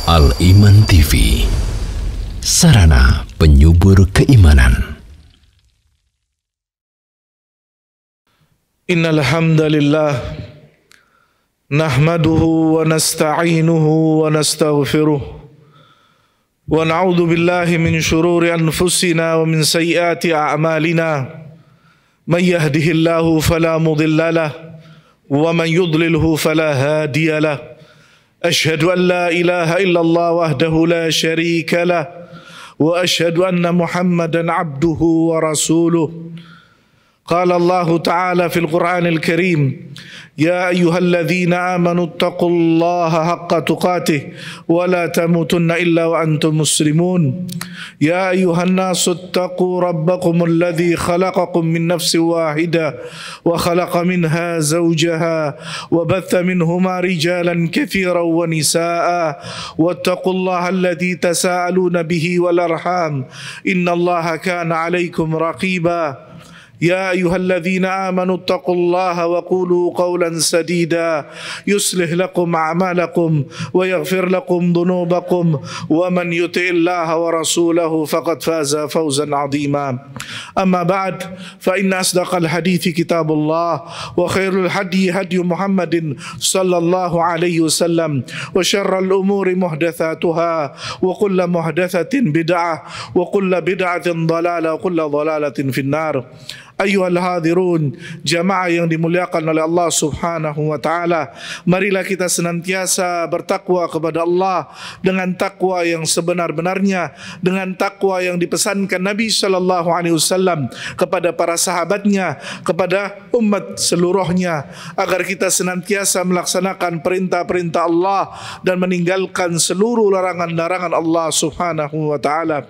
Al-Iman TV, sarana penyubur keimanan. Innal hamdalillah nahmaduhu wa nasta'inuhu wa nastaghfiruh wa na'udzu billahi min shururi anfusina wa min sayyiati a'malina. Man yahdihillahu fala mudilla lahu wa man yudlilhu fala hadiya lahu. Ashhadu an la ilaha illallah wahdahu la syarika lah wa ashhadu anna Muhammadan abduhu wa rasuluh. Qala Allah Ta'ala fil Qur'anil Karim, ya ayyuhalladzina amanu taqullaha haqqa tuqatih wa la tamutunna illa wa antum muslimun. Ya ayyuhan nasu taqu rabbakumul ladzi khalaqakum min nafsin wahidah wa khalaqa minha zawjaha wa batha minhuma rijalan katsiran wa nisaa wattaqullaha alladzi tasaaluna bihi wal arham innallaha kana 'alaykum raqiba. يا أيها الذين آمنوا اتقوا الله وقولوا قولا سديدا يصلح لكم أعمالكم ويغفر لكم ذنوبكم ومن يطع الله ورسوله فقد فاز فوزا عظيما. أما بعد فإن أصدق الحديث كتاب الله وخير الهدي هدي محمد صلى الله عليه وسلم وشر الأمور محدثاتها وكل محدثة بدعة وكل بدعة ضلالة وكل ضلالة في النار. Ayyuhal hadirun, jamaah yang dimuliakan oleh Allah Subhanahu wa taala, marilah kita senantiasa bertakwa kepada Allah dengan takwa yang sebenar-benarnya, dengan takwa yang dipesankan Nabi sallallahu alaihi wasallam kepada para sahabatnya, kepada umat seluruhnya, agar kita senantiasa melaksanakan perintah-perintah Allah dan meninggalkan seluruh larangan-larangan Allah Subhanahu wa taala.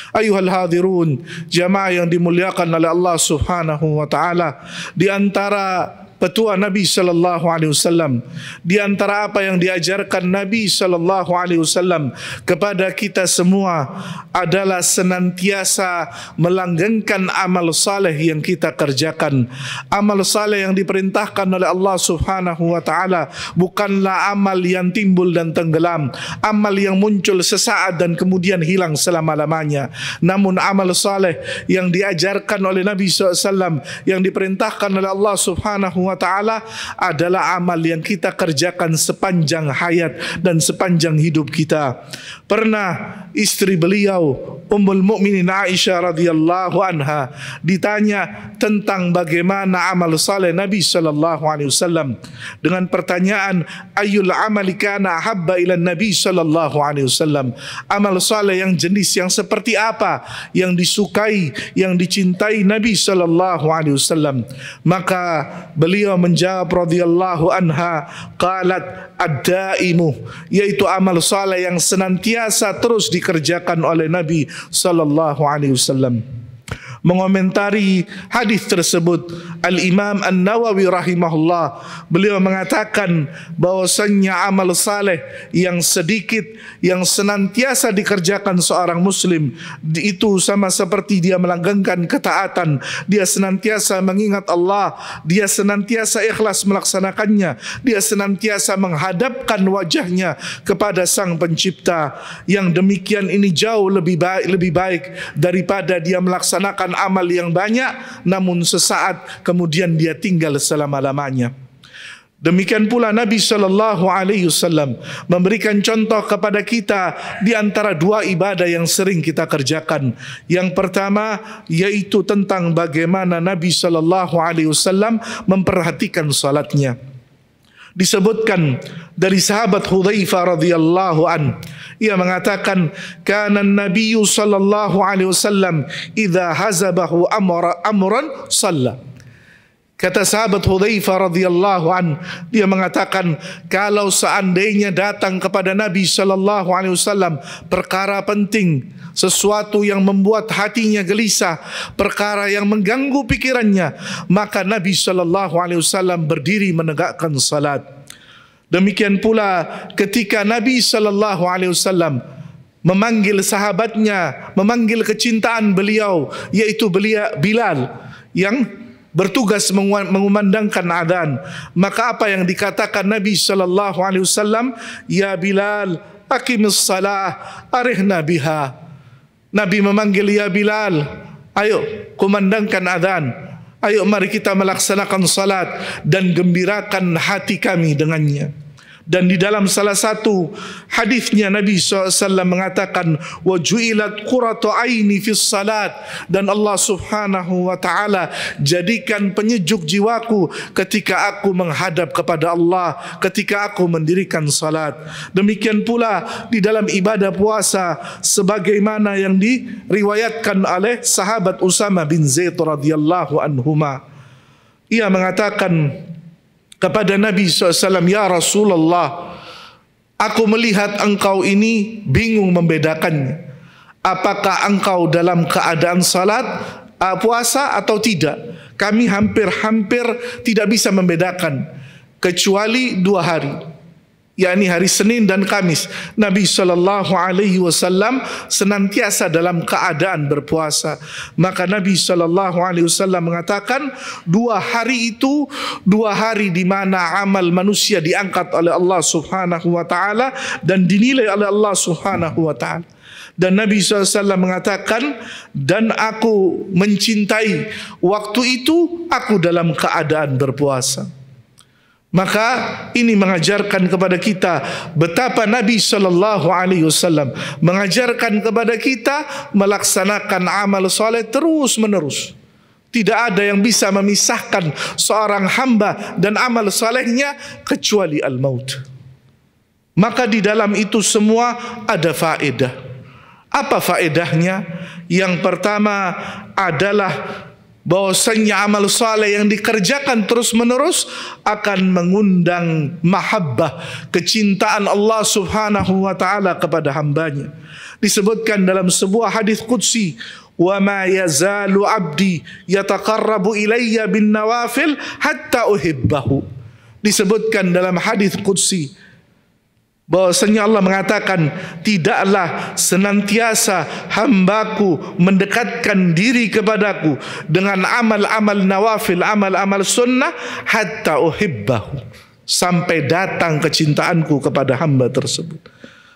Ayuhal hadirun, jamaah yang dimuliakan oleh Allah Subhanahu wa taala, di antara petua Nabi sallallahu alaihi wasallam, di antara apa yang diajarkan Nabi sallallahu alaihi wasallam kepada kita semua adalah senantiasa melanggengkan amal saleh yang kita kerjakan. Amal saleh yang diperintahkan oleh Allah Subhanahu wa taala bukanlah amal yang timbul dan tenggelam, amal yang muncul sesaat dan kemudian hilang selama-lamanya. Namun amal saleh yang diajarkan oleh Nabi sallallahu alaihi wasallam, yang diperintahkan oleh Allah Subhanahu wa ta'ala adalah amal yang kita kerjakan sepanjang hayat dan sepanjang hidup kita. Pernah istri beliau Ummul Mukminin Aisyah radhiyallahu anha ditanya tentang bagaimana amal saleh Nabi sallallahu alaihi wasallam dengan pertanyaan, ayyul amali kana habba ila Nabi sallallahu alaihi wasallam, amal saleh yang jenis yang seperti apa yang disukai, yang dicintai Nabi sallallahu alaihi wasallam. Maka beliau menjawab radhiyallahu anha, qalat ad-daimu, yaitu amal saleh yang senantiasa terus dikerjakan oleh Nabi sallallahu alaihi wasallam. Mengomentari hadis tersebut, Al-Imam An-Nawawi rahimahullah, beliau mengatakan bahwasannya amal saleh yang sedikit yang senantiasa dikerjakan seorang muslim itu sama seperti dia melanggengkan ketaatan, dia senantiasa mengingat Allah, dia senantiasa ikhlas melaksanakannya, dia senantiasa menghadapkan wajahnya kepada Sang Pencipta. Yang demikian ini jauh lebih baik daripada dia melaksanakan amal yang banyak namun sesaat kemudian dia tinggal selama-lamanya. Demikian pula Nabi sallallahu alaihi wasallam memberikan contoh kepada kita di antara dua ibadah yang sering kita kerjakan. Yang pertama yaitu tentang bagaimana Nabi sallallahu alaihi wasallam memperhatikan salatnya. Disebutkan dari sahabat Hudzaifah radhiyallahu an, ia mengatakan, kana an-nabiyyu sallallahu alaihi wasallam idza hazabahu amran shalla. Kata sahabat Hudzaifah radhiyallahu an, dia mengatakan, kalau seandainya datang kepada Nabi sallallahu alaihi wasallam perkara penting, sesuatu yang membuat hatinya gelisah, perkara yang mengganggu pikirannya, maka Nabi sallallahu alaihi wasallam berdiri menegakkan salat. Demikian pula ketika Nabi sallallahu alaihi wasallam memanggil sahabatnya, memanggil kecintaan beliau, yaitu Bilal yang bertugas mengumandangkan adzan. Maka apa yang dikatakan Nabi sallallahu alaihi wasallam, ya Bilal, aqimis salah, arihna biha. Nabi memanggil, ya Bilal, ayo kumandangkan azan. Ayo mari kita melaksanakan salat dan gembirakan hati kami dengannya. Dan di dalam salah satu hadisnya Nabi SAW mengatakan, wa ju'ilat qurratu aini fis salat, dan Allah Subhanahu wa taala jadikan penyejuk jiwaku ketika aku menghadap kepada Allah, ketika aku mendirikan salat. Demikian pula di dalam ibadah puasa, sebagaimana yang diriwayatkan oleh sahabat Usama bin Zaid radhiyallahu anhuma. Ia mengatakan kepada Nabi SAW, ya Rasulullah, aku melihat engkau ini bingung membedakannya. Apakah engkau dalam keadaan salat, puasa atau tidak? Kami hampir-hampir tidak bisa membedakan, kecuali 2 hari, yakni hari Senin dan Kamis. Nabi SAW senantiasa dalam keadaan berpuasa. Maka Nabi SAW mengatakan, 2 hari itu 2 hari di mana amal manusia diangkat oleh Allah Subhanahu wa taala dan dinilai oleh Allah Subhanahu wa taala. Dan Nabi SAW mengatakan, dan aku mencintai waktu itu aku dalam keadaan berpuasa. Maka ini mengajarkan kepada kita betapa Nabi SAW mengajarkan kepada kita melaksanakan amal soleh terus menerus. Tidak ada yang bisa memisahkan seorang hamba dan amal solehnya kecuali al-maut. Maka di dalam itu semua ada faedah. Apa faedahnya? Yang pertama adalah bahwasanya amal saleh yang dikerjakan terus menerus akan mengundang mahabbah, kecintaan Allah Subhanahu wa taala kepada hambanya. Disebutkan dalam sebuah hadis qudsi, wa ma yazalu abdi yataqarrabu ilayya bin nawafil hatta uhibbahu. Disebutkan dalam hadis qudsi bahwasanya Allah mengatakan, tidaklah senantiasa hambaku mendekatkan diri kepadaku dengan amal-amal nawafil, amal-amal sunnah, hatta uhibbahu, sampai datang kecintaanku kepada hamba tersebut.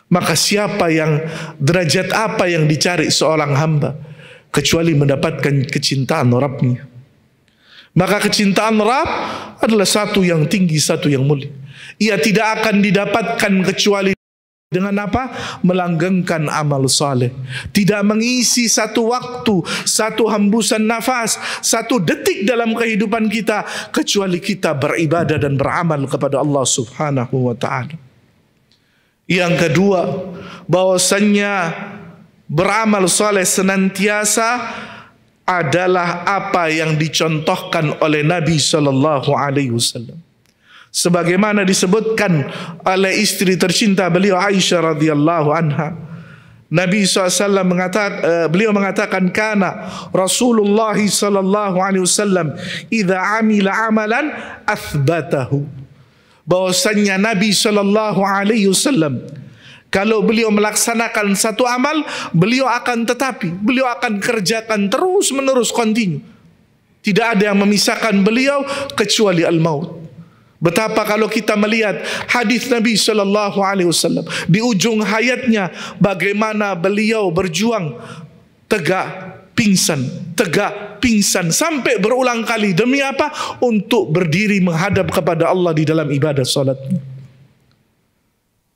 Maka siapa yang, derajat apa yang dicari seorang hamba kecuali mendapatkan kecintaan Rabbnya? Maka kecintaan Rabb adalah satu yang tinggi, satu yang mulia. Ia tidak akan didapatkan kecuali dengan apa? Melanggengkan amal saleh. Tidak mengisi satu waktu, satu hembusan nafas, satu detik dalam kehidupan kita kecuali kita beribadah dan beramal kepada Allah Subhanahu wa taala. Yang kedua, bahwasannya beramal saleh senantiasa adalah apa yang dicontohkan oleh Nabi sallallahu alaihi wasallam. Sebagaimana disebutkan oleh istri tercinta beliau Aisyah radhiyallahu anha, Nabi SAW beliau mengatakan, kana Rasulullah sallallahu alaihi wasallam idza amila amalan athbatahu. Bahwasanya Nabi sallallahu alaihi wasallam kalau beliau melaksanakan satu amal, beliau akan kerjakan terus menerus, kontinu. Tidak ada yang memisahkan beliau kecuali al-maut. Betapa kalau kita melihat hadis Nabi SAW di ujung hayatnya, bagaimana beliau berjuang tegak pingsan sampai berulang kali. Demi apa? Untuk berdiri menghadap kepada Allah di dalam ibadah salatnya.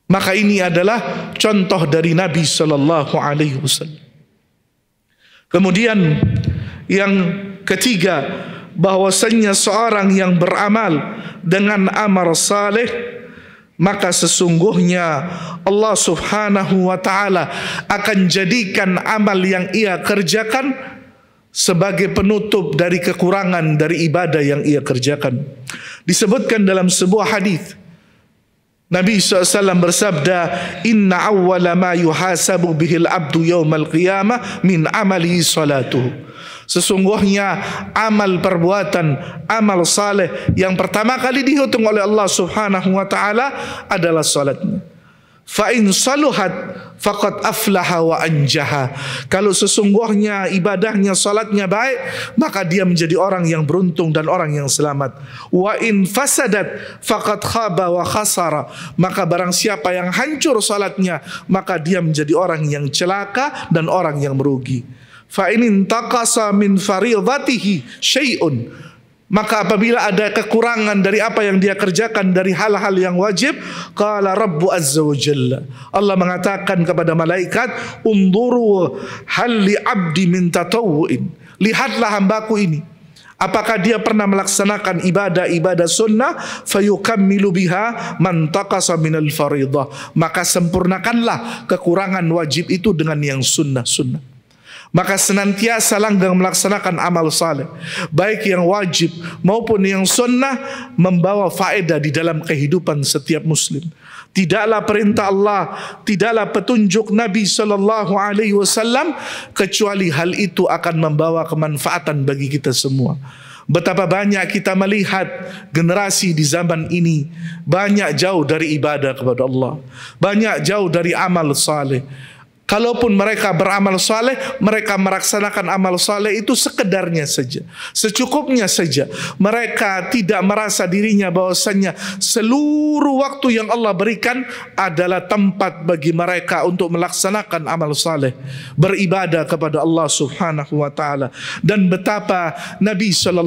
Maka ini adalah contoh dari Nabi SAW. Kemudian yang ketiga, bahwasanya seorang yang beramal dengan amal saleh, maka sesungguhnya Allah Subhanahu wa taala akan jadikan amal yang ia kerjakan sebagai penutup dari kekurangan dari ibadah yang ia kerjakan. Disebutkan dalam sebuah hadis, Nabi SAW bersabda, inna awwala ma yuhasabu bihil abdu yawmal qiyamah min amali salatuhu. Sesungguhnya amal perbuatan, amal saleh yang pertama kali dihitung oleh Allah Subhanahu wa taala adalah salatnya. Fa in saluhat faqad aflaha wa anjaha. Kalau sesungguhnya ibadahnya, salatnya baik, maka dia menjadi orang yang beruntung dan orang yang selamat. Wa in fasadat faqad khaba wa khasara. Maka barang siapa yang hancur salatnya, maka dia menjadi orang yang celaka dan orang yang merugi. Fa in intaqasa min fariidatihi syai'un, maka apabila ada kekurangan dari apa yang dia kerjakan dari hal-hal yang wajib, qala Rabbu azza wa jalla, Allah mengatakan kepada malaikat, unduru hal li abdi min tatawu'in, lihatlah hambaku ini, apakah dia pernah melaksanakan ibadah-ibadah sunnah, fayukammilu biha man taqasa minal faridah, maka sempurnakanlah kekurangan wajib itu dengan yang sunnah-sunnah. Maka senantiasa langgang melaksanakan amal saleh, baik yang wajib maupun yang sunnah, membawa faedah di dalam kehidupan setiap muslim. Tidaklah perintah Allah, tidaklah petunjuk Nabi SAW, kecuali hal itu akan membawa kemanfaatan bagi kita semua. Betapa banyak kita melihat generasi di zaman ini banyak jauh dari ibadah kepada Allah, banyak jauh dari amal saleh. Kalaupun mereka beramal saleh, mereka melaksanakan amal saleh itu sekedarnya saja, secukupnya saja. Mereka tidak merasa dirinya bahwasannya seluruh waktu yang Allah berikan adalah tempat bagi mereka untuk melaksanakan amal saleh, beribadah kepada Allah Subhanahu wa taala. Dan betapa Nabi SAW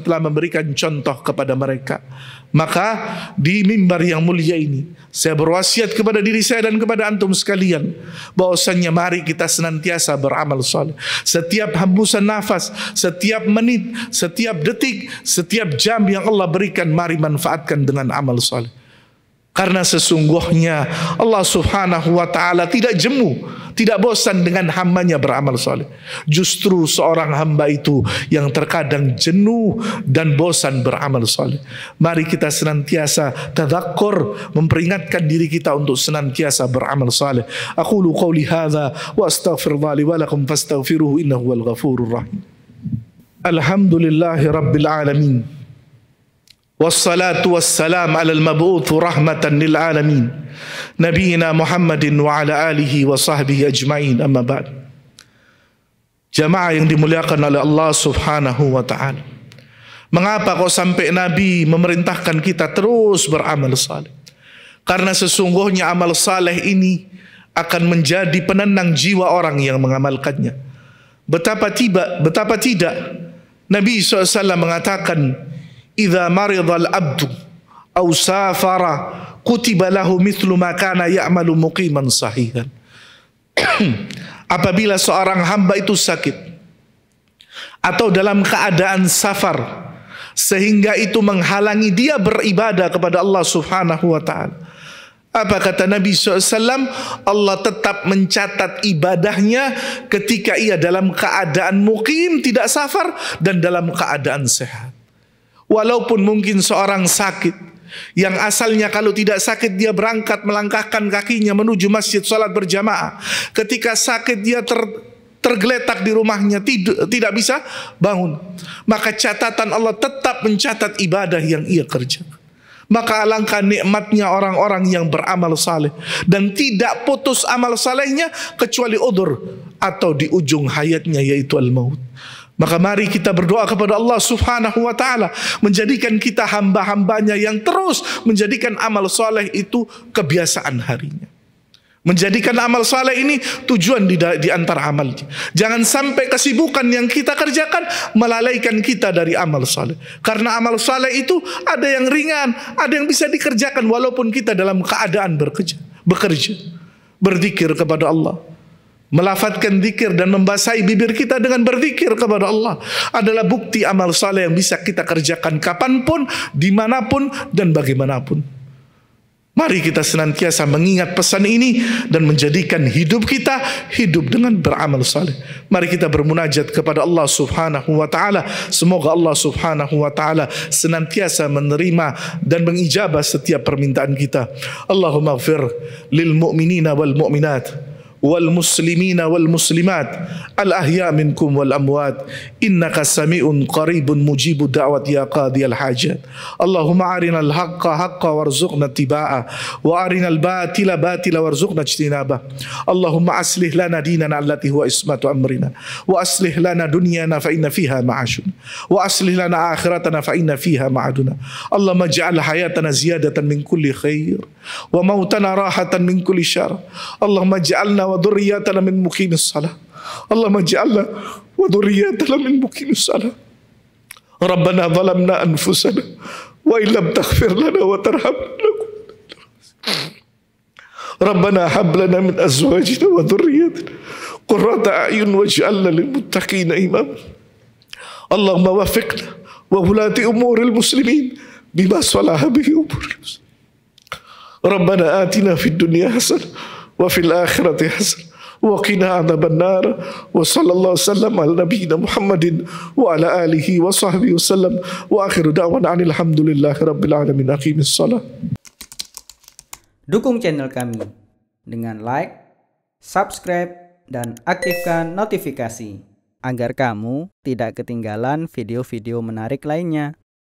telah memberikan contoh kepada mereka. Maka di mimbar yang mulia ini saya berwasiat kepada diri saya dan kepada antum sekalian, bahwasannya mari kita senantiasa beramal saleh. Setiap hembusan nafas, setiap menit, setiap detik, setiap jam yang Allah berikan, mari manfaatkan dengan amal saleh. Karena sesungguhnya Allah Subhanahu wa taala tidak jemu, tidak bosan dengan hambanya beramal saleh. Justru seorang hamba itu yang terkadang jenuh dan bosan beramal saleh. Mari kita senantiasa tadzakur, memperingatkan diri kita untuk senantiasa beramal saleh. Aqulu qouli hadza wa astaghfirullah li wa lakum fastaghfiruhu innahu wal ghafurur rahim. Alhamdulillahi rabbil alamin. Wassalatu wassalam ala al-mab'uth rahmatan lil alamin, nabiyina Muhammadin wa ala alihi wa sahbihi ajma'in, amma ba'd. Jamaah yang dimuliakan oleh Allah Subhanahu wa ta'ala, mengapa kok sampai Nabi memerintahkan kita terus beramal saleh? Karena sesungguhnya amal saleh ini akan menjadi penenang jiwa orang yang mengamalkannya. Betapa tidak Nabi SAW mengatakan, idza maridal abdu aw safara kutiba lahu mithlu ma kana ya'malu muqiman sahihan. Apabila seorang hamba itu sakit atau dalam keadaan safar sehingga itu menghalangi dia beribadah kepada Allah Subhanahu wa taala, apa kata Nabi SAW? Allah tetap mencatat ibadahnya ketika ia dalam keadaan muqim, tidak safar, dan dalam keadaan sehat. Walaupun mungkin seorang sakit, yang asalnya kalau tidak sakit dia berangkat melangkahkan kakinya menuju masjid salat berjamaah, ketika sakit dia tergeletak di rumahnya, tidak bisa bangun, maka catatan Allah tetap mencatat ibadah yang ia kerjakan. Maka alangkah nikmatnya orang-orang yang beramal saleh dan tidak putus amal salehnya kecuali udzur atau di ujung hayatnya, yaitu al-maut. Maka mari kita berdoa kepada Allah Subhanahu wa ta'ala, menjadikan kita hamba-hambanya yang terus menjadikan amal saleh itu kebiasaan harinya. Menjadikan amal saleh ini tujuan di antara amalnya. Jangan sampai kesibukan yang kita kerjakan melalaikan kita dari amal saleh. Karena amal saleh itu ada yang ringan, ada yang bisa dikerjakan walaupun kita dalam keadaan bekerja. Berzikir kepada Allah, melafadzkan zikir dan membasahi bibir kita dengan berzikir kepada Allah adalah bukti amal saleh yang bisa kita kerjakan kapanpun, dimanapun, dan bagaimanapun. Mari kita senantiasa mengingat pesan ini dan menjadikan hidup kita hidup dengan beramal saleh. Mari kita bermunajat kepada Allah Subhanahu wa ta'ala. Semoga Allah Subhanahu wa ta'ala senantiasa menerima dan mengijabah setiap permintaan kita. Allahumma ighfir lil mu'minina wal mu'minat والمسلمين والمسلمات الأحياء منكم والأموات إنك سميع قريب مجيب الدعوة يا قاضي الحاجات اللهم أرنا الحق حقا وارزقنا اتباعه وأرنا الباطل باطلا وارزقنا اجتنابه اللهم أصلح لنا ديننا التي هو عصمة أمرنا وأصلح لنا دنيانا فإن فيها معاشنا وأصلح لنا آخرتنا فإن فيها معادنا اللهم اجعل حياتنا زيادة من كل خير وموتنا راحة من كل شر اللهم اجعلنا وذرياتنا من مقيم الصلاة اللهم اجعلنا وذرياتنا من مقيم الصلاة ربنا ظلمنا أنفسنا وإن لم تغفر لنا وترحمنا ربنا هب لنا من أزواجنا وذرياتنا قرة أعين واجعلنا للمتقين إماما اللهم وفقنا وولاة أمور المسلمين بما صلح به أمور المسلمين ربنا آتنا في الدنيا حسنة وفي الآخرة حسنة وقنا عذاب النار وصلى الله وسلم على نبينا محمد وعلى آله وصحبه وسلم وآخر دعوانا عن الحمد لله رب العالمين أقيم الصلاة. Dukung channel kami dengan like, subscribe, dan aktifkan notifikasi agar kamu tidak ketinggalan video-video menarik lainnya.